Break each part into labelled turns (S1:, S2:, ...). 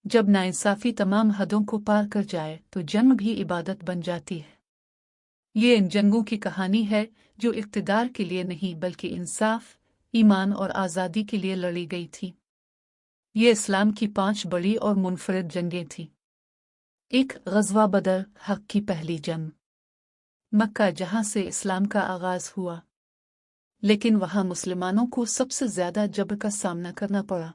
S1: जब नाइंसाफ़ी तमाम हदों को पार कर जाए तो जंग भी इबादत बन जाती है। ये इन जंगों की कहानी है जो इक़्तिदार के लिए नहीं बल्कि इंसाफ, ईमान और आज़ादी के लिए लड़ी गई थी। ये इस्लाम की 5 बड़ी और मुनफरिद जंगें थीं। 1. ग़ज़वा बदर, हक़ की पहली जंग। मक्का जहाँ से इस्लाम का आगाज़ हुआ, लेकिन वहाँ मुसलमानों को सबसे ज़्यादा जबर का सामना करना पड़ा।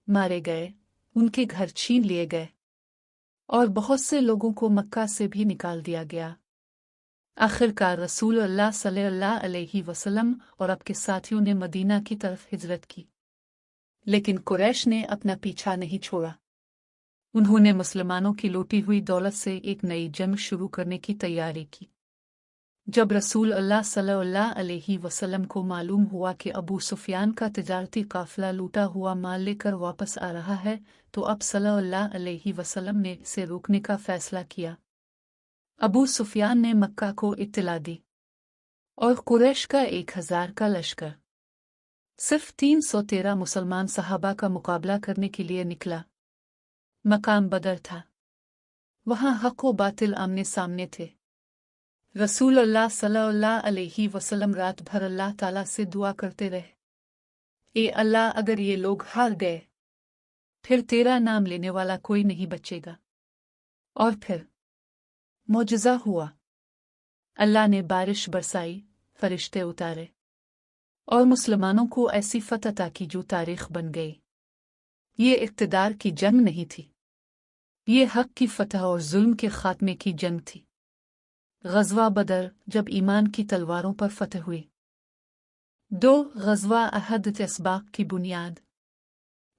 S1: मारे गए, उनके घर छीन लिए गए और बहुत से लोगों को मक्का से भी निकाल दिया गया। आखिरकार रसूल अल्लाह सल्लल्लाहु अलैहि वसल्लम और आपके साथियों ने मदीना की तरफ हिजरत की, लेकिन कुरैश ने अपना पीछा नहीं छोड़ा। उन्होंने मुसलमानों की लूटी हुई दौलत से एक नई जंग शुरू करने की तैयारी की। जब रसूल अल्लाह सल्लल्लाहु अलैहि वसल्लम को मालूम हुआ कि अबू सुफियान का तिजारती काफिला लूटा हुआ माल लेकर वापस आ रहा है, तो अब सल्लल्लाहु अलैहि वसल्लम ने इसे रोकने का फैसला किया। अबू सुफियान ने मक्का को इत्तला दी और कुरैश का 1000 का लश्कर सिर्फ 313 मुसलमान सहाबा का मुकाबला करने के लिए निकला। मकाम बदर था, वहाँ हक़ व बातिल आमने सामने थे। रसूल अल्लाह सल्लल्लाहु अलैहि वसल्लम रात भर अल्लाह ताला से दुआ करते रहे, ए अल्लाह, अगर ये लोग हार गए फिर तेरा नाम लेने वाला कोई नहीं बचेगा। और फिर मौजज़ा हुआ। अल्लाह ने बारिश बरसाई, फरिश्ते उतारे और मुसलमानों को ऐसी फतह अता की जो तारीख़ बन गई। ये इक़्तिदार की जंग नहीं थी, ये हक़ की फतह और जुल्म के ख़ात्मे की जंग थी। ग़ज़वा बदर, जब ईमान की तलवारों पर फतह हुई। 2. ग़ज़वा अहद, इसबाक़ की बुनियाद।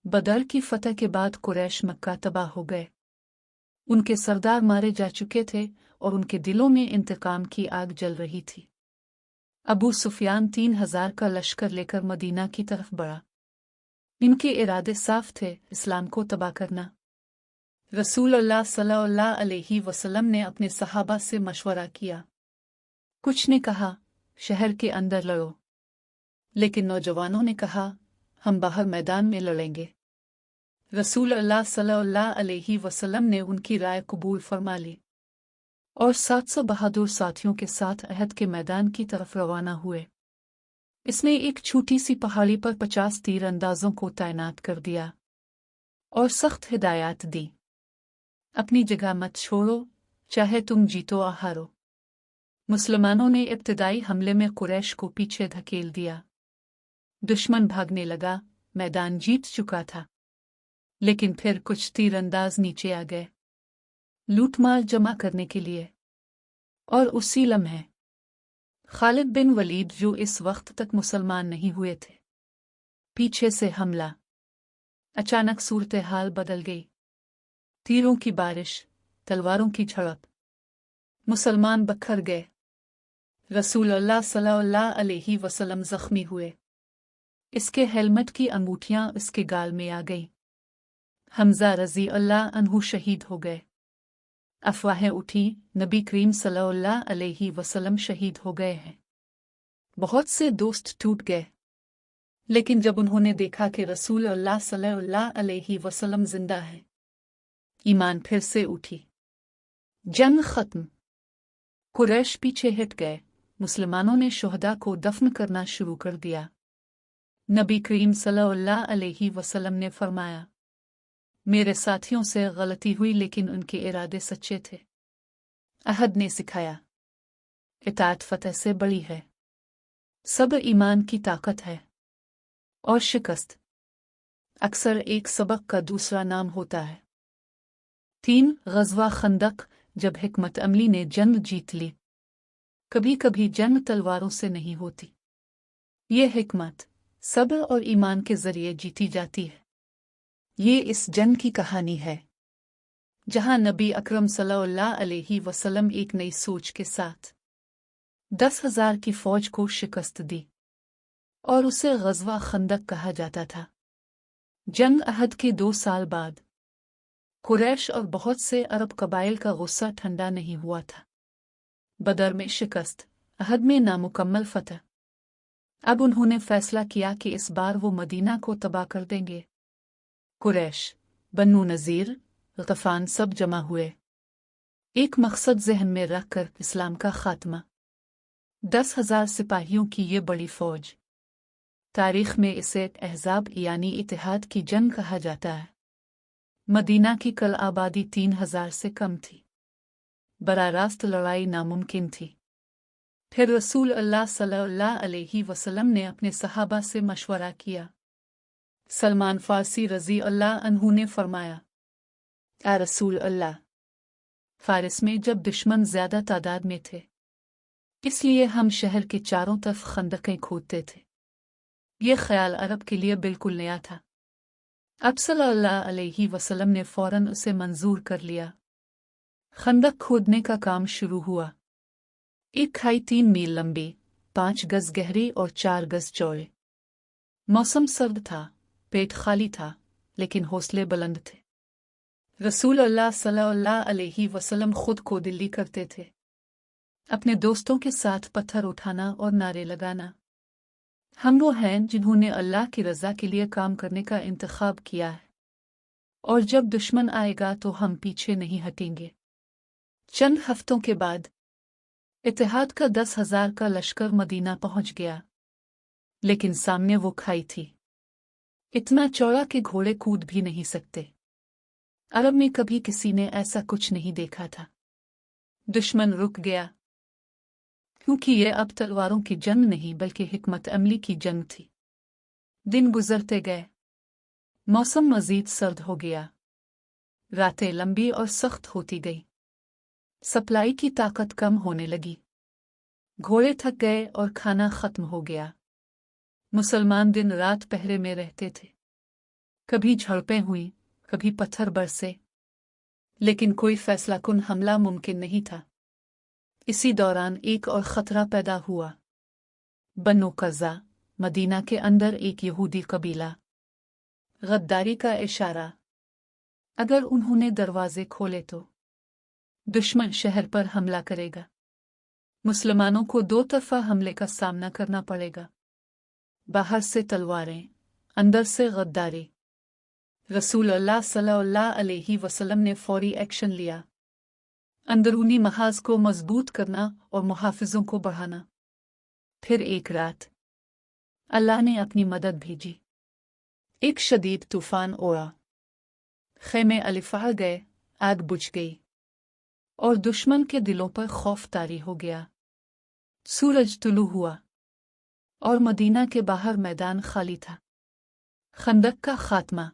S1: बदर की फतह के बाद कुरैश मक्का तबाह हो गए। उनके सरदार मारे जा चुके थे और उनके दिलों में इंतकाम की आग जल रही थी। अबू सुफियान 3000 का लश्कर लेकर मदीना की तरफ बढ़ा। इनके इरादे साफ थे, इस्लाम को तबाह करना। रसूल अल्लाह सल्लल्लाहु अलैहि वसल्लम ने अपने सहाबा से मशवरा किया। कुछ ने कहा, शहर के अंदर लड़ो, लेकिन नौजवानों ने कहा, हम बाहर मैदान में लड़ेंगे। रसूल अल्लाह सल्लल्लाहु अलैहि वसल्लम ने उनकी राय कबूल फरमा ली और 700 बहादुर साथियों के साथ अहद के मैदान की तरफ रवाना हुए। इसने एक छोटी सी पहाड़ी पर 50 तीरंदाजों को तैनात कर दिया और सख्त हिदायत दी, अपनी जगह मत छोड़ो, चाहे तुम जीतो या हारो। मुसलमानों ने इब्तिदाई हमले में कुरैश को पीछे धकेल दिया। दुश्मन भागने लगा, मैदान जीत चुका था। लेकिन फिर कुछ तीरंदाज नीचे आ गए लूटमाल जमा करने के लिए, और उसी लम्हे खालिद बिन वलीद, जो इस वक्त तक मुसलमान नहीं हुए थे, पीछे से हमला। अचानक सूरत हाल बदल गई। तीरों की बारिश, तलवारों की झड़प, मुसलमान बखर गए। रसूल अल्लाह सल्लल्लाहु अलैहि वसल्लम जख्मी हुए। इसके हेलमेट की अंगूठियां इसके गाल में आ गईं। हमजा रज़ी अल्लाह अन्हु शहीद हो गए। अफवाहें उठी, नबी करीम सल्लल्लाहु अलैहि वसल्लम शहीद हो गए हैं। बहुत से दोस्त टूट गए, लेकिन जब उन्होंने देखा कि रसूल अल्लाह सल्लल्लाहु अलैहि वसल्लम जिंदा है, ईमान फिर से उठी। जंग खत्म। कुरैश पीछे हट गए। मुसलमानों ने शुहदा को दफन करना शुरू कर दिया। नबी करीम सल्लल्लाहु अलैहि वसल्लम ने फरमाया, मेरे साथियों से गलती हुई लेकिन उनके इरादे सच्चे थे। अहद ने सिखाया, इताअत फतह से बड़ी है, सब्र ईमान की ताकत है, और शिकस्त अक्सर एक सबक का दूसरा नाम होता है। 3. ग़ज़वा खंदक, जब हिकमत अमली ने जंग जीत ली। कभी कभी जंग तलवारों से नहीं होती, ये हिकमत, सब्र और ईमान के जरिए जीती जाती है। ये इस जंग की कहानी है जहां नबी अकरम सल्लल्लाहु अलैहि वसल्लम एक नई सोच के साथ 10,000 की फौज को शिकस्त दी और उसे ग़ज़वा खंदक कहा जाता था। जंग अहद के 2 साल बाद कुरैश और बहुत से अरब कबाइल का गुस्सा ठंडा नहीं हुआ था। बदर में शिकस्त, अहद में नामुकम्मल फतह। अब उन्होंने फैसला किया कि इस बार वो मदीना को तबाह कर देंगे। कुरैश, बन्नू नज़ीर, गतफान सब जमा हुए, एक मकसद जहन में रखकर इस्लाम का खात्मा। 10,000 सिपाहियों की ये बड़ी फौज। तारीख में इसे अहज़ाब यानी इत्तेहाद की जंग कहा जाता है। मदीना की कल आबादी 3,000 से कम थी। बराह रास्त लड़ाई नामुमकिन थी। फिर रसूल अल्लाह सल्लल्लाहु अलैहि वसल्लम ने अपने सहाबा से मशवरा किया। सलमान फारसी रज़ी अल्लाह अन्हु ने फरमाया, आ रसूल अल्लाह, फारिस में जब दुश्मन ज्यादा तादाद में थे, इसलिए हम शहर के चारों तरफ खंदकें खोदते थे। ये ख्याल अरब के लिए बिल्कुल नया था। अब सल्लल्लाहु अलैहि वसल्लम ने फौरन उसे मंजूर कर लिया। खंदक खोदने का काम शुरू हुआ। एक खाई 3 मील लंबी, 5 गज गहरी और 4 गज चौड़े। मौसम सर्द था, पेट खाली था, लेकिन हौसले बुलंद थे। रसूल अल्लाह सल्लल्लाहु अलैहि वसल्लम खुद को दिल्ली करते थे, अपने दोस्तों के साथ पत्थर उठाना और नारे लगाना। हम वो हैं जिन्होंने अल्लाह की रज़ा के लिए काम करने का इंतखाब किया है, और जब दुश्मन आएगा तो हम पीछे नहीं हटेंगे। चंद हफ्तों के बाद इत्तेहाद का 10,000 का लश्कर मदीना पहुंच गया, लेकिन सामने वो खाई थी, इतना चौड़ा कि घोड़े कूद भी नहीं सकते। अरब में कभी किसी ने ऐसा कुछ नहीं देखा था। दुश्मन रुक गया, क्योंकि ये अब तलवारों की जंग नहीं बल्कि हिकमत अमली की जंग थी। दिन गुजरते गए, मौसम मजीद सर्द हो गया, रातें लंबी और सख्त होती गई, सप्लाई की ताकत कम होने लगी, घोड़े थक गए और खाना खत्म हो गया। मुसलमान दिन रात पहरे में रहते थे। कभी झड़पें हुई, कभी पत्थर बरसे, लेकिन कोई फैसलाकुन हमला मुमकिन नहीं था। इसी दौरान एक और खतरा पैदा हुआ। बन्नू कज़ा, मदीना के अंदर एक यहूदी कबीला। गद्दारी का इशारा, अगर उन्होंने दरवाजे खोले तो दुश्मन शहर पर हमला करेगा। मुसलमानों को 2 तरफा हमले का सामना करना पड़ेगा। बाहर से तलवारें, अंदर से गद्दारी। रसूल अल्लाह सल्लल्लाहु अलैहि वसल्लम ने फौरी एक्शन लिया। अंदरूनी महाज को मजबूत करना और मुहाफिजों को बढ़ाना। फिर एक रात अल्लाह ने अपनी मदद भेजी। एक शदीद तूफान ओढ़ा, खेमे अलिफा गए, आग बुझ गई और दुश्मन के दिलों पर खौफ तारी हो गया। सूरज तुलू हुआ और मदीना के बाहर मैदान खाली था। खंदक का खात्मा।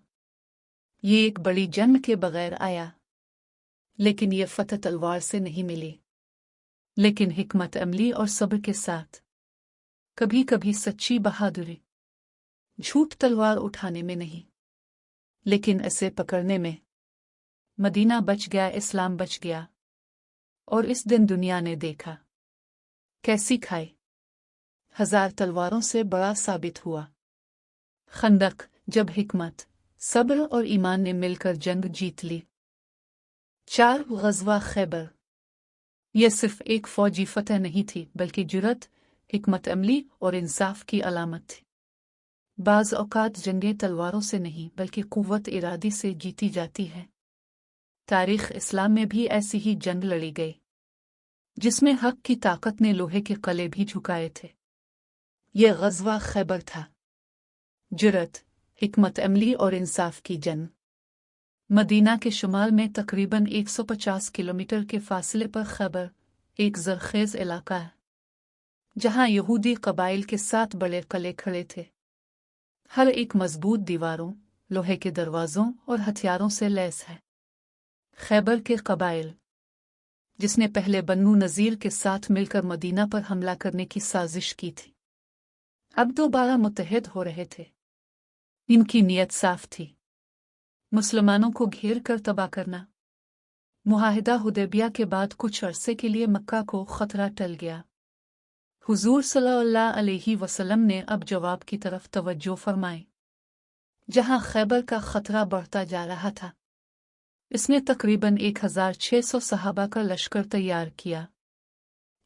S1: ये एक बड़ी जंग के बगैर आया, लेकिन ये फतह तलवार से नहीं मिली, लेकिन हिकमत अमली और सब्र के साथ। कभी कभी सच्ची बहादुरी झूठ तलवार उठाने में नहीं, लेकिन इसे पकड़ने में। मदीना बच गया, इस्लाम बच गया, और इस दिन दुनिया ने देखा कैसी खाई 1000 तलवारों से बड़ा साबित हुआ। खंदक, जब हिकमत, सब्र और ईमान ने मिलकर जंग जीत ली। 4 ग़ज़वा खैबर। यह सिर्फ एक फौजी फतह नहीं थी, बल्कि जुर्रत, हिकमत अमली और इंसाफ की अलामत थी। बाज़ औक़ात जंगें तलवारों से नहीं बल्कि क़ुव्वत इरादी से जीती जाती है। तारीख़ इस्लाम में भी ऐसी ही जंग लड़ी गई, जिसमें हक़ की ताकत ने लोहे के क़ले भी झुकाए थे। यह ग़ज़वा खैबर था। जुर्रत, हिकमत अमली और इंसाफ की जंग। मदीना के शुमाल में तकरीबन 150 किलोमीटर के फासले पर खैबर एक ज़रख़ेज़ इलाका है, जहाँ यहूदी कबाइल के 7 बड़े किले खड़े थे, हर एक मजबूत दीवारों, लोहे के दरवाज़ों और हथियारों से लैस है। खैबर के कबाइल, जिसने पहले बन्नू नज़ीर के साथ मिलकर मदीना पर हमला करने की साजिश की थी, अब दोबारा मुत्तहिद हो रहे थे। इनकी नीयत साफ थी, मुसलमानों को घेर कर तबाह करना। मुआहिदा हुदैबिया के बाद कुछ अरसे के लिए मक्का को खतरा टल गया। हुजूर सल्लल्लाहु अलैहि वसल्लम ने अब जवाब की तरफ तवज्जो फरमाई, जहां खैबर का खतरा बढ़ता जा रहा था। इसने तकरीबन 1600 सहाबा का लश्कर तैयार किया।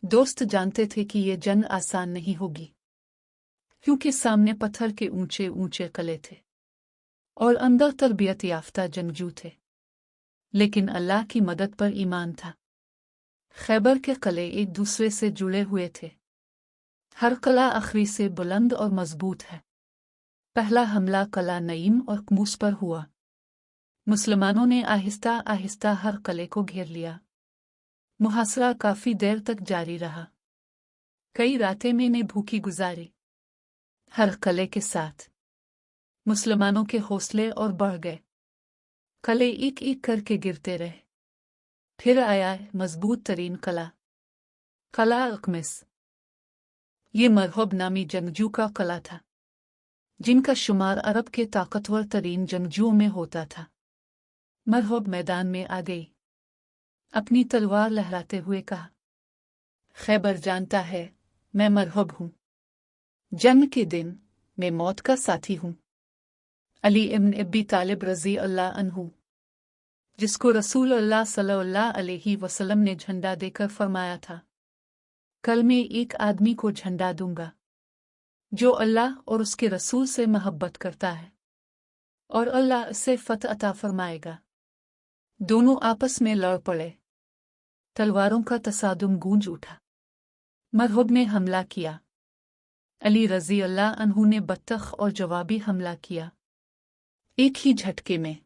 S1: दोस्त जानते थे कि ये जंग आसान नहीं होगी, क्योंकि सामने पत्थर के ऊंचे ऊंचे किले थे। और अंदर तरबियत याफ्ता जंगजू थे, लेकिन अल्लाह की मदद पर ईमान था। खैबर के किले एक दूसरे से जुड़े हुए थे। हर किला आखिरी से बुलंद और मजबूत है। पहला हमला किला नईम और कमूस पर हुआ। मुसलमानों ने आहिस्ता आहिस्ता हर किले को घेर लिया। मुहासरा काफी देर तक जारी रहा। कई रातें मैंने भूखी गुजारी। हर किले के साथ मुसलमानों के हौसले और बढ़ गए। किले एक एक करके गिरते रहे। फिर आया मजबूत तरीन किला, किला अकमिस। ये मरहब नामी जंगजू का किला था, जिनका शुमार अरब के ताकतवर तरीन जंगजुओं में होता था। मरहब मैदान में आ गई। अपनी तलवार लहराते हुए कहा, खैबर जानता है मैं मरहब हूँ। जंग के दिन मैं मौत का साथी हूँ। अली इब्न अबी तालिब रज़ी अल्लाह अन्हु, जिसको रसूल अल्लाह सल्लल्लाहु अलैहि वसल्लम ने झंडा देकर फरमाया था, कल मैं एक आदमी को झंडा दूंगा जो अल्लाह और उसके रसूल से मोहब्बत करता है, और अल्लाह इसे फतह अता फरमाएगा। दोनों आपस में लड़ पड़े। तलवारों का तसादुम गूंज उठा। मरहब ने हमला किया। अली रज़ी अल्लाह अन्हु ने बत्तख और जवाबी हमला किया। एक ही झटके में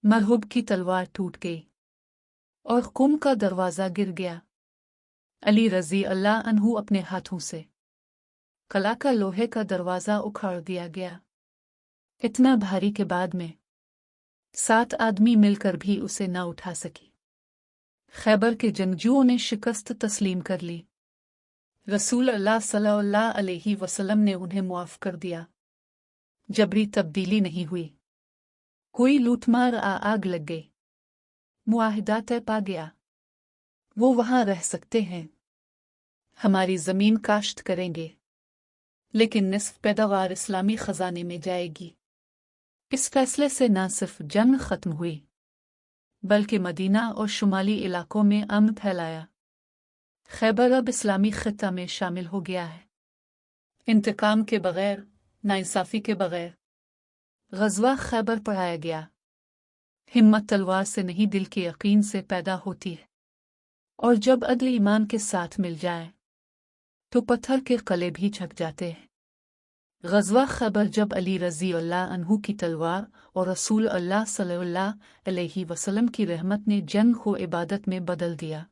S1: मरहब की तलवार टूट गई और कुम का दरवाज़ा गिर गया। अली रज़ी अल्लाह अन्हु अपने हाथों से किला का लोहे का दरवाज़ा उखाड़ दिया गया। इतना भारी के बाद में 7 आदमी मिलकर भी उसे न उठा सकी। खैबर के जंगजुओं ने शिकस्त तस्लीम कर ली। रसूल अल्लाह सल्लल्लाहु अलैहि वसल्लम ने उन्हें मुआफ़ कर दिया। जबरी तब्दीली नहीं हुई। कोई लूटमार आग लग गई। मुआहिदा तय पा गया। वो वहां रह सकते हैं। हमारी ज़मीन काश्त करेंगे, लेकिन निस्फ पैदावार इस्लामी ख़जाने में जाएगी। इस फैसले से न सिर्फ जंग ख़त्म हुई, बल्कि मदीना और शुमाली इलाकों में अमन फैलाया। खैबर अब इस्लामी ख़ित्ता में शामिल हो गया है। इंतकाम के बगैर, नाइंसाफ़ी के बगैर ग़ज़वा खैबर पढ़ाया गया। हिम्मत तलवार से नहीं, दिल के यकीन से पैदा होती है, और जब अदल ईमान के साथ मिल जाए तो पत्थर के किले भी झक जाते हैं। ग़ज़वा खैबर जब अली रज़ी अल्लाह अन्हु की तलवार और रसूल अल्लाह सल्लल्लाहु अलैहि वसल्लम की रहमत ने जंग को इबादत में बदल दिया।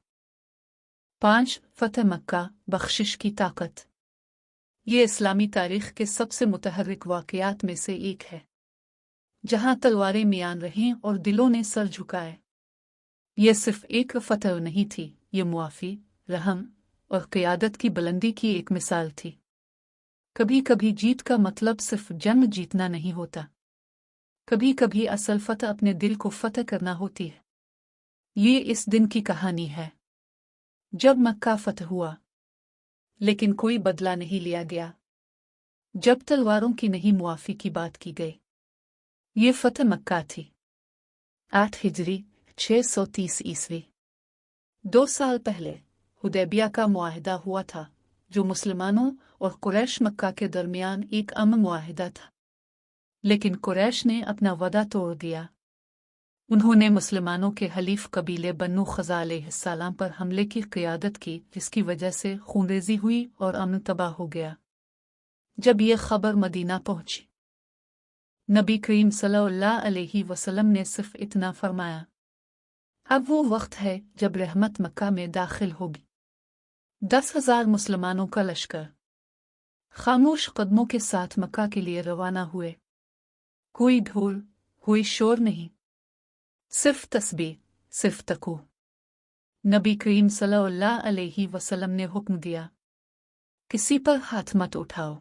S1: 5 फ़तह मक्का, बख्शिश की ताकत। ये इस्लामी तारीख़ के सबसे मुतहर्रिक वाक़यात में से एक है, जहाँ तलवारें मियान रहीं और दिलों ने सर झुकाए। ये सिर्फ एक फ़तह नहीं थी, ये मुआफ़ी, रहम और क़ियादत की बुलंदी की एक मिसाल थी। कभी कभी जीत का मतलब सिर्फ जंग जीतना नहीं होता। कभी कभी असल फ़तह अपने दिल को फ़तह करना होती है। ये इस दिन की कहानी है जब मक्का फ़तह हुआ, लेकिन कोई बदला नहीं लिया गया। जब तलवारों की नहीं, मुआफ़ी की बात की गई। ये फ़तह मक्का थी। 8 हिजरी 630 ईस्वी। 2 साल पहले हुदैबिया का मुआहिदा हुआ था, जो मुसलमानों और कुरैश मक्का के दरमियान एक अमन मुआहिदा था। लेकिन कुरैश ने अपना वदा तोड़ दिया। उन्होंने मुसलमानों के हलीफ कबीले बन्नू ख़ज़ा अलैहिस्सलाम पर हमले की क़ियादत की, जिसकी वजह से खूनरेज़ी हुई और अमन तबाह हो गया। जब यह खबर मदीना पहुंची, नबी करीम सल्लल्लाहु अलैहि वसल्लम ने सिर्फ इतना फरमाया, अब वो वक्त है जब रहमत मक्का में दाखिल होगी। 10,000 मुसलमानों का लश्कर खामोश कदमों के साथ मक्का के लिए रवाना हुए। कोई ढोल, कोई शोर नहीं, सिर्फ तस्बीह, सिर्फ तकू। नबी करीम सल्लल्लाहु अलैहि वसल्लम ने हुक्म दिया, किसी पर हाथ मत उठाओ,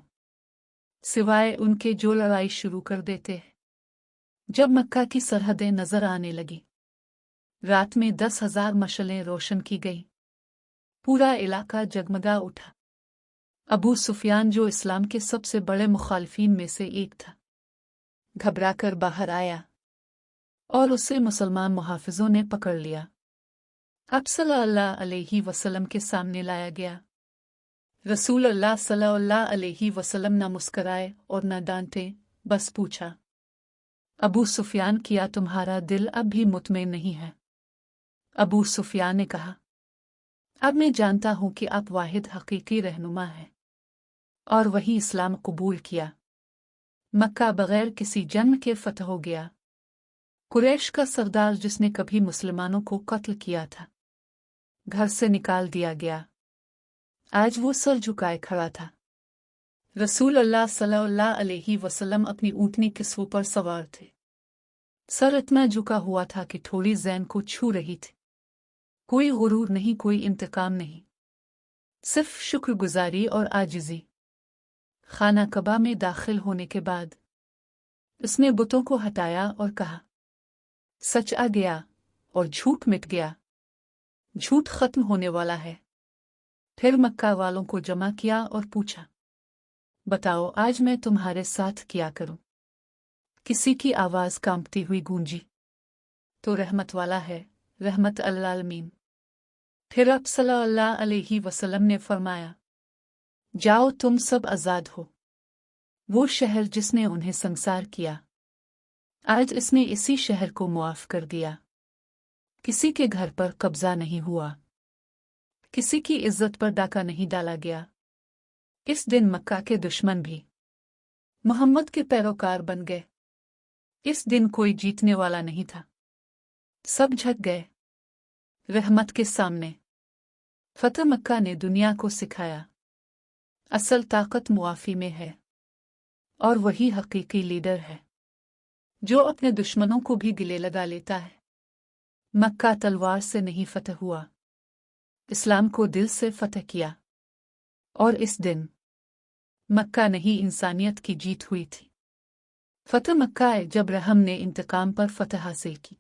S1: सिवाय उनके जो लड़ाई शुरू कर देते हैं। जब मक्का की सरहदें नजर आने लगी, रात में 10,000 मशलें रोशन की गईं। पूरा इलाका जगमगा उठा। अबू सुफियान, जो इस्लाम के सबसे बड़े मुखालिफिन में से एक था, घबराकर बाहर आया और उसे मुसलमान मुहाफिजों ने पकड़ लिया। अब सल्लल्लाहु अलैहि वसल्लम के सामने लाया गया। रसूल अल्लाह सल्लल्लाहु अलैहि वसल्लम न मुस्कराए और न डांटे, बस पूछा, अबू सुफियान किया तुम्हारा दिल अब भी मुतमईन नहीं है? अबू सुफियान ने कहा, अब मैं जानता हूं कि आप वाहिद हकीकी रहनुमा हैं और वही इस्लाम कबूल किया। मक्का बगैर किसी जंग के फतह हो गया। कुरैश का सरदार जिसने कभी मुसलमानों को कत्ल किया था, घर से निकाल दिया गया। आज वो सर झुकाए खड़ा था। रसूल अल्लाह सल्लल्लाहु अलैहि वसल्लम अपनी ऊँटनी के सर पर सवार थे। सर इतना झुका हुआ था कि थोड़ी ज़ैन को छू रही थी। कोई गुरूर नहीं, कोई इंतकाम नहीं, सिर्फ शुक्रगुजारी और आजिज़ी। खाना कबा में दाखिल होने के बाद उसने बुतों को हटाया और कहा, सच आ गया और झूठ मिट गया। झूठ खत्म होने वाला है। फिर मक्का वालों को जमा किया और पूछा, बताओ आज मैं तुम्हारे साथ क्या करूं? किसी की आवाज़ कांपती हुई गूंजी, तो रहमत वाला है, रहमत अल-आलमीन। फिर अब सल्लल्लाहु अलैहि वसल्लम ने फरमाया, जाओ तुम सब आज़ाद हो। वो शहर जिसने उन्हें संसार किया, आज इसने इसी शहर को मुआफ कर दिया। किसी के घर पर कब्जा नहीं हुआ, किसी की इज्जत पर डाका नहीं डाला गया। इस दिन मक्का के दुश्मन भी मोहम्मद के पैरोकार बन गए। इस दिन कोई जीतने वाला नहीं था, सब झक गए रहमत के सामने। फतह मक्का ने दुनिया को सिखाया, असल ताकत मुआफ़ी में है और वही हकीकी लीडर है जो अपने दुश्मनों को भी गिले लगा लेता है। मक्का तलवार से नहीं फतह हुआ, इस्लाम को दिल से फतह किया। और इस दिन मक्का नहीं, इंसानियत की जीत हुई थी। फतह मक्का है जब रहम ने इंतकाम पर फतह हासिल की।